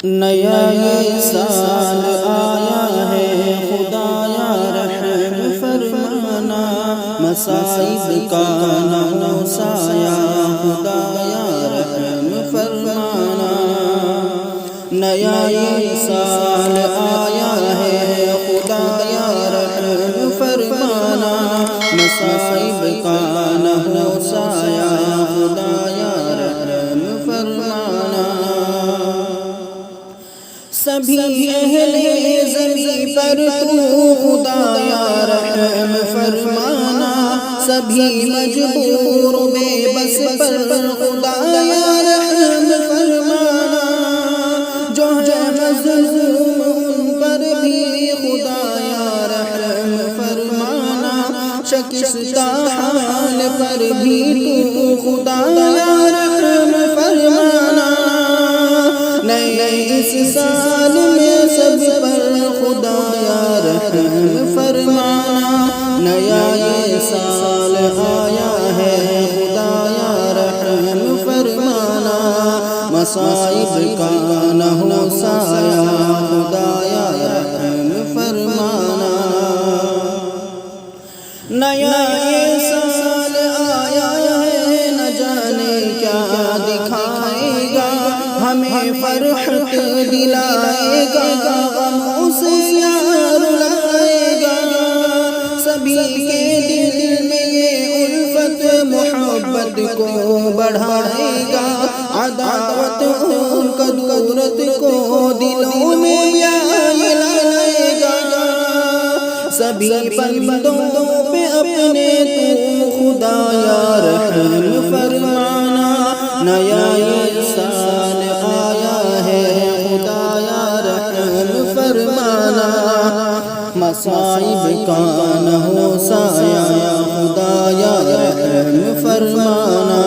نیا یہ سال آیا ہے خدایا رحم فرمانا، مصائب کا نہ ہو سایہ خدایا رحم فرمانا۔ نیا یہ سال آیا ہے خدایا رحم فرمانا، مصائب کا نہ ہو سایہ خدایا رحم فرمانا۔ سبھی اہل زمین پر تو خدایا رحم فرمانا، سبھی مجبور و بے بس پر خدایا رحم فرمانا۔ جو ہے مظلوم ان پر بھی خدایا رحم فرمانا، شکستہ حال پر بھی تو خدایا رحم فرمانا۔ نئے اس سال میں سب پر خدایا رحم فرمانا، نیا یہ سال آیا ہے خدایا رحم فرمانا، مصائب کا نہ ہو سایہ خدایا رحم فرمانا۔ نیا یہ سال آیا ہے نہ جانے کیا دکھائے گا، ہمیں فرحت دلائے گا غموں سے یار لائے گا۔ سبھی کے دل میں یہ الفت محبت کو بڑھائے گا، عداوت اور کدورت کو دلوں میں یاد لائے گا۔ سبھی بندوں پہ اپنے تو خدایا رحم فرمانا، نیا یہ سال آیا ہے خدایا رحم فرمانا، مصائب کا نہ ہو سایہ خدایا رحم فرمانا۔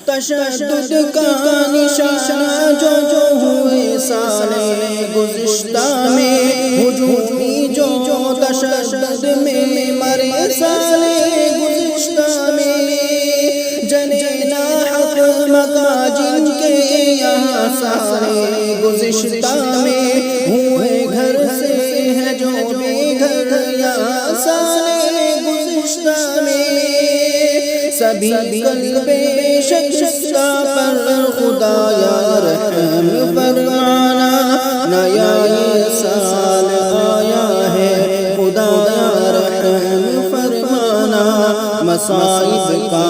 تشدد کا نشانہ جو ہوئے سال گزشتہ میں، ہجومی جو تشدد میں مرے سال گزشتہ میں، جنے ناحق مکا جن کے یہاں سال گزشتہ میں، ہوئے گھر سے ہے جو بے گھر یہاں سال گزشتہ میں۔ سبھی قلب شکستہ پر خدایا رحم فرمانا، نیا یہ سال آیا ہے خدایا رحم فرمانا، مصائب کا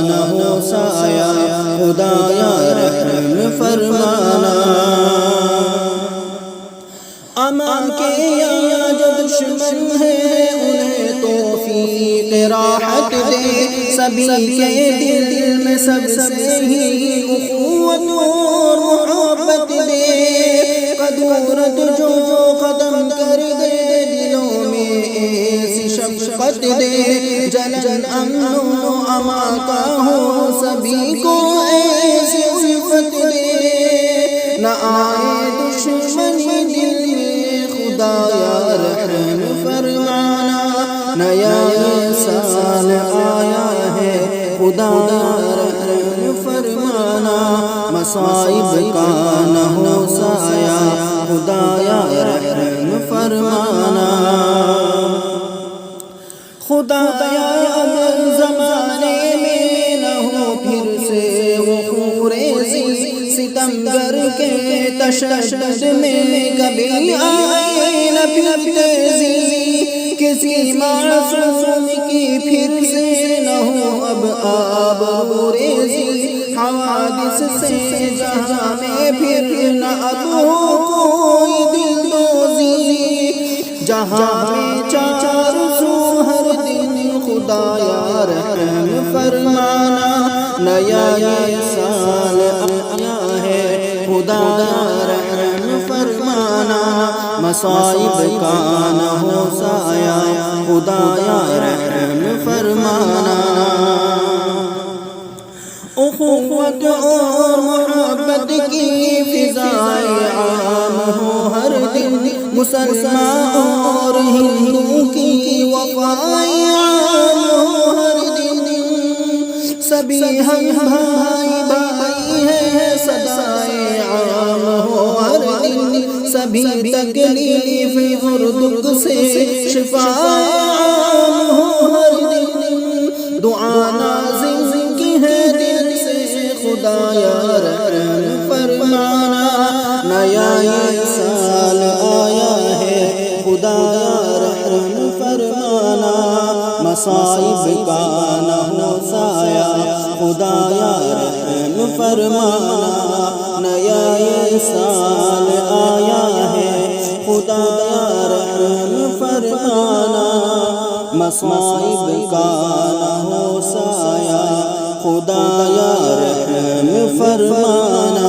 نہ ہو سایہ خدایا رحم فرمانا۔ امان کے یہاں جو دشمن ہے انہیں توفیق راحت دے، سبھی کے دل میں سب سے ہی اخوت اور محبت دے، کدورت جو ختم کر دے دلوں میں ایسی شفقت دے، جلن امن و امان کا ہو سبھی کو ایسی الفت دے، نہ آئے دشمنی دل میں خدایا رحم فرمانا، نیا یہ سال آیا ہے خدایا رحم فرمانا، مصائب کا نہ ہو سایہ خدایا رحم فرمانا۔ خدایا اگر زمانے میں نہ ہو پھر سے وہ خوریزی، ستمگر کے تشدد میں کبھی آئے نہ پھر تیزی، کسی معصوم کی پھر سے نہ ہو اب آبرو ریزی، حوادث سے جہاں میں پھر نہ اب ہو کوئی دل دوزی، جہاں میں چار سو ہر دن خدایا رحم فرمانا، نیا یہ سال آیا ہے خدایا رحم فرمانا، مصائب کا نہ ہو سایہ خدایا رحم فرمانا۔ اخوت اور محبت کی فضائیں عام ہو ہر دن، مسلمان اور ہندو کی وفائیں عام ہو ہر دن، سبھی ہم بھائی بھائی ہیں صدائے دن سبھی تکلیف اور دکھ سے شفا عام ہو ہر دن دعا نازل کی ہے دل سے خدایا رحم فرمانا نیا یہ سال آیا ہے خدایا رحم فرمانا مصائب کا نہ ہو سایہ خدایا رحم فرمانا نیا یہ سال آیا ہے خدایا رحم فرمانا مصائب کا نہ ہو سایہ خدایا رحم فرمانا